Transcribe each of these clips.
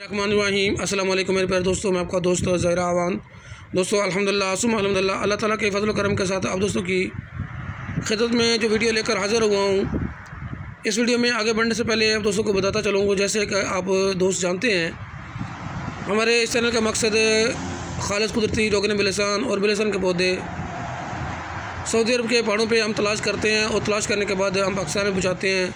रहमानिर्रहीम। अस्सलाम वालेकुम मेरे प्यारे दोस्तों, मैं आपका दोस्त ज़हरा आवान। दोस्तों अल्हम्दुलिल्लाह अल्लाह ताला के फजल करम के साथ आप दोस्तों की खिदमत में जो वीडियो लेकर हाज़िर हुआ हूँ, इस वीडियो में आगे बढ़ने से पहले आप दोस्तों को बताता चलूँगा, जैसे कि आप दोस्त जानते हैं हमारे इस चैनल का मकसद खालिस कुदरती रोगन बिलसान और बिलसान के पौधे सऊदी अरब के पहाड़ों पे हम तलाश करते हैं और तलाश करने के बाद हम पाकिस्तान में पहुँचाते हैं।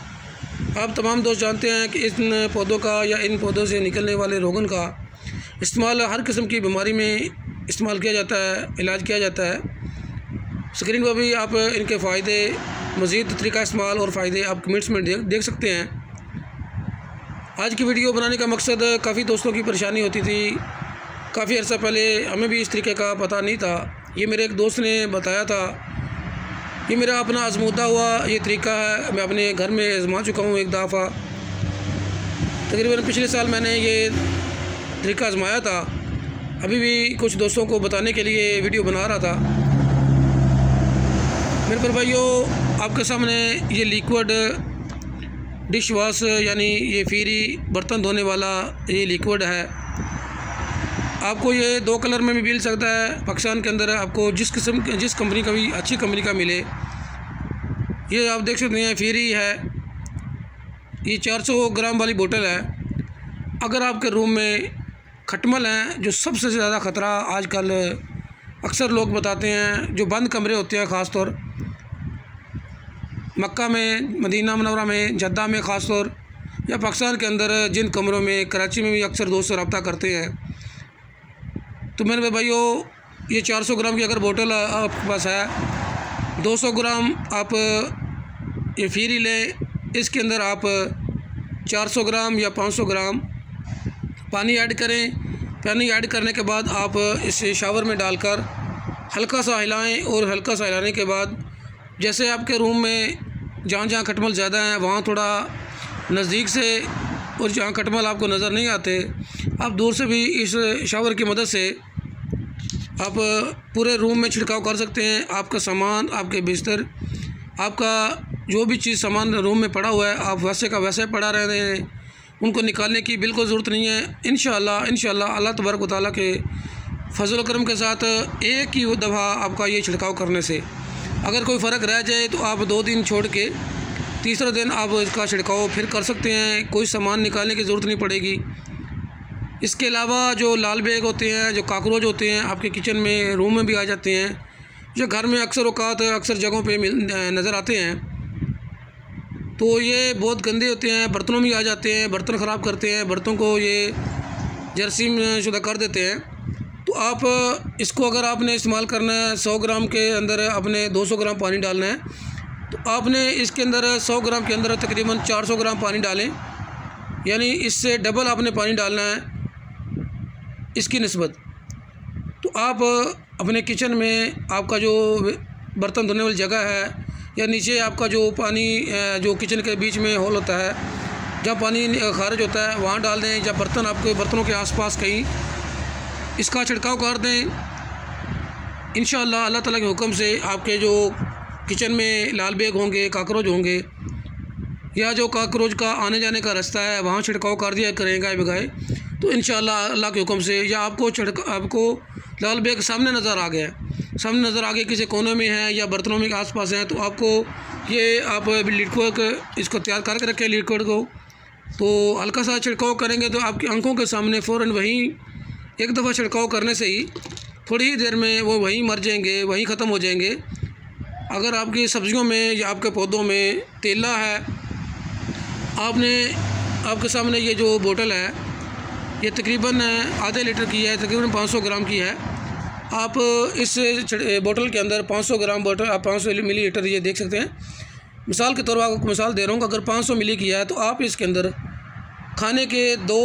आप तमाम दोस्त जानते हैं कि इन पौधों का या इन पौधों से निकलने वाले रोगन का इस्तेमाल हर किस्म की बीमारी में इस्तेमाल किया जाता है, इलाज किया जाता है। स्क्रीन पर भी आप इनके फ़ायदे, मज़ीद तरीका इस्तेमाल और फ़ायदे आप कमेंट्स में देख सकते हैं। आज की वीडियो बनाने का मकसद, काफ़ी दोस्तों की परेशानी होती थी, काफ़ी अर्सा पहले हमें भी इस तरीके का पता नहीं था। ये मेरे एक दोस्त ने बताया था, ये मेरा अपना आजमूदा हुआ ये तरीका है, मैं अपने घर में आजमा चुका हूँ एक दफ़ा। तकरीबन पिछले साल मैंने ये तरीका आजमाया था, अभी भी कुछ दोस्तों को बताने के लिए वीडियो बना रहा था। मेरे पर भाइयों, आपके सामने ये लिक्विड डिश वॉश यानी ये फ्री बर्तन धोने वाला ये लिक्विड है। आपको ये 2 कलर में भी मिल सकता है पाकिस्तान के अंदर। आपको जिस कंपनी का भी, अच्छी कंपनी का मिले, ये आप देख सकते हैं फ्री है। ये 400 ग्राम वाली बोतल है। अगर आपके रूम में खटमल हैं, जो सबसे ज़्यादा ख़तरा आजकल अक्सर लोग बताते हैं, जो बंद कमरे होते हैं, ख़ास तौर मक्का में, मदीना मुनव्वरा में, जद्दा में ख़ास तौर, या पाकिस्तान के अंदर जिन कमरों में, कराची में भी अक्सर दोस्त रब्ता करते हैं। तो मेरे भाइयों, ये 400 ग्राम की अगर बोतल आपके पास है, 200 ग्राम आप ये फ्री लें। इसके अंदर आप 400 ग्राम या 500 ग्राम पानी ऐड करें। पानी ऐड करने के बाद आप इसे शावर में डालकर हल्का सा हिलाएं, और हल्का सा हिलाने के बाद जैसे आपके रूम में जहाँ जहाँ खटमल ज़्यादा हैं वहाँ थोड़ा नज़दीक से, और जहाँ खटमल आपको नज़र नहीं आते, आप दूर से भी इस शावर की मदद से आप पूरे रूम में छिड़काव कर सकते हैं। आपका सामान, आपके बिस्तर, आपका जो भी चीज़ सामान रूम में पड़ा हुआ है, आप वैसे का वैसे पड़ा रहे हैं, उनको निकालने की बिल्कुल ज़रूरत नहीं है। इंशाअल्लाह अल्लाह तबारक व तआला के फजल करम के साथ एक ही दफ़ा आपका ये छिड़काव करने से अगर कोई फ़र्क रह जाए तो आप 2 दिन छोड़ के तीसरा दिन आप इसका छिड़काव फिर कर सकते हैं। कोई सामान निकालने की ज़रूरत नहीं पड़ेगी। इसके अलावा जो लाल बैग होते हैं, जो काकरोच होते हैं, आपके किचन में, रूम में भी आ जाते हैं, जो घर में अक्सर जगहों पे नज़र आते हैं, तो ये बहुत गंदे होते हैं, बर्तनों में आ जाते हैं, बर्तन ख़राब करते हैं, बर्तनों को ये जरासीम शुदा कर देते हैं। तो आप इसको अगर आपने इस्तेमाल करना है, 100 ग्राम के अंदर आपने 200 ग्राम पानी डालना है, तो आपने इसके अंदर 100 ग्राम के अंदर तकरीबन 400 ग्राम पानी डालें, यानी इससे डबल आपने पानी डालना है इसकी निस्बत। तो आप अपने किचन में, आपका जो बर्तन धोने वाली जगह है, या नीचे आपका जो पानी, जो किचन के बीच में होल होता है जहाँ पानी खारिज होता है, वहाँ डाल दें, या आपके बर्तनों के आसपास कहीं इसका छिड़काव कर दें। इंशाअल्लाह अल्लाह ताला के हुक्म से आपके जो किचन में लाल बैग होंगे, काकरोच होंगे, या जो काकरोच का आने जाने का रास्ता है, वहाँ छिड़काव कर दिया करें गाय बगाए, तो इंशाअल्लाह अल्लाह के हुक्म से, या आपको लाल बैग सामने नज़र आ गया, किसी कोने में है या बर्तनों में आसपास है, तो आपको ये आप लिक्विड इसको तैयार करके रखें। लिक्विड को तो हल्का सा छिड़काव करेंगे तो आपकी आंखों के सामने फ़ौरन वहीं एक दफ़ा छिड़काव करने से ही थोड़ी ही देर में वो वहीं मर जाएंगे, वहीं ख़त्म हो जाएंगे। अगर आपकी सब्ज़ियों में या आपके पौधों में तेला है, आपके सामने ये जो बोतल है, ये तकरीबन आधे लीटर की है, तकरीबन 500 ग्राम की है। आप इस बोतल के अंदर 500 ग्राम बोतल, आप 500 मिलीलीटर ये देख सकते हैं। मिसाल के तौर पर आपको मिसाल दे रहा हूँ, अगर 500 मिली की है तो आप इसके अंदर खाने के 2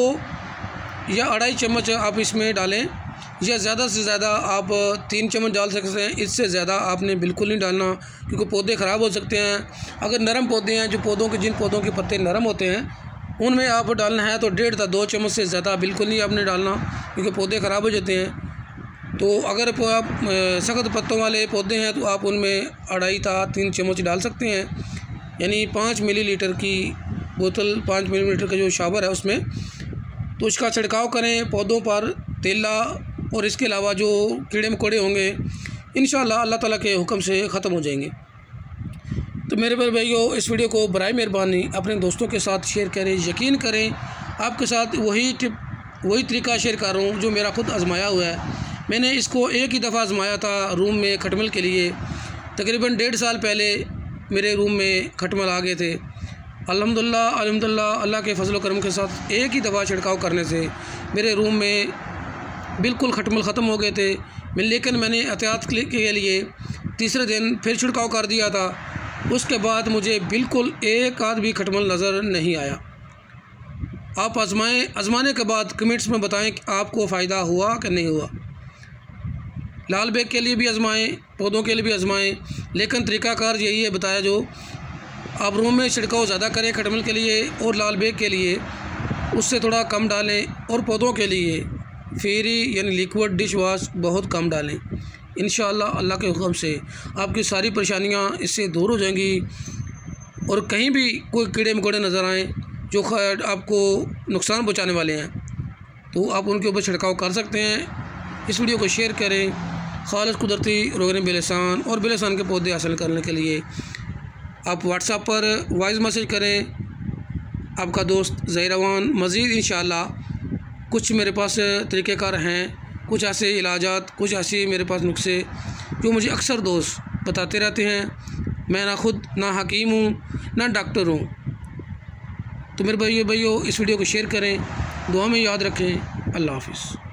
या 2.5 चम्मच आप इसमें डालें, या ज़्यादा से ज़्यादा आप 3 चम्मच डाल सकते हैं। इससे ज़्यादा आपने बिल्कुल नहीं डालना, क्योंकि पौधे ख़राब हो सकते हैं। अगर नरम पौधे हैं, जिन पौधों के पत्ते नरम होते हैं, उनमें आप डालना है तो 1.5 से 2 चम्मच से ज़्यादा बिल्कुल नहीं आपने डालना, क्योंकि पौधे ख़राब हो जाते हैं। तो अगर आप सख्त पत्तों वाले पौधे हैं तो आप उनमें 2.5 से 3 चम्मच डाल सकते हैं, यानी 5 मिलीलीटर की बोतल, 5 मिलीलीटर का जो शावर है उसमें तो उसका छिड़काव करें पौधों पर तेला, और इसके अलावा जो कीड़े मकोड़े होंगे इंशाअल्लाह अल्लाह ताला के हुक्म से ख़त्म हो जाएंगे। तो मेरे भाइयों, इस वीडियो को बराए मेहरबानी अपने दोस्तों के साथ शेयर करें। यकीन करें आपके साथ वही तरीका शेयर कर रहा हूँ जो मेरा खुद आजमाया हुआ है। मैंने इसको एक ही दफ़ा आजमाया था रूम में खटमल के लिए। तकरीबन 1.5 साल पहले मेरे रूम में खटमल आ गए थे। अल्हम्दुलिल्लाह अल्लाह के फजल करम के साथ एक ही दफ़ा छिड़काव करने से मेरे रूम में बिल्कुल खटमल ख़त्म हो गए थे। लेकिन मैंने एहतियात के लिए तीसरे दिन फिर छिड़काव कर दिया था। उसके बाद मुझे बिल्कुल एक आध भी खटमल नज़र नहीं आया। आप आजमाने के बाद कमेंट्स में बताएं कि आपको फ़ायदा हुआ कि नहीं हुआ। लाल बेग के लिए भी आजमाएं, पौधों के लिए भी आजमाएं, लेकिन तरीक़ाकार यही है बताया जो आप रूम में छिड़काव ज़्यादा करें खटमल के लिए और लाल बेग के लिए उससे थोड़ा कम डालें, और पौधों के लिए फेरी यानी लिक्विड डिश वॉश बहुत कम डालें। इंशाअल्लाह अल्लाह के हुक्म से आपकी सारी परेशानियां इससे दूर हो जाएंगी। और कहीं भी कोई कीड़े मकोड़े नज़र आएँ जो आपको नुकसान पहुंचाने वाले हैं तो आप उनके ऊपर छिड़काव कर सकते हैं। इस वीडियो को शेयर करें। खालिस कुदरती रोगन बेलसान और बेलसान के पौधे हासिल करने के लिए आप व्हाट्सएप पर वॉइस मैसेज करें। आपका दोस्त ज़हीर। मज़ीद इंशाअल्लाह कुछ मेरे पास तरीक़ेकार हैं, कुछ ऐसे इलाजात, कुछ ऐसे मेरे पास नुस्खे जो मुझे अक्सर दोस्त बताते रहते हैं। मैं ना हकीम हूँ ना डॉक्टर हूँ। तो मेरे भाइयों इस वीडियो को शेयर करें, दुआ में याद रखें। अल्लाह हाफ़िज़।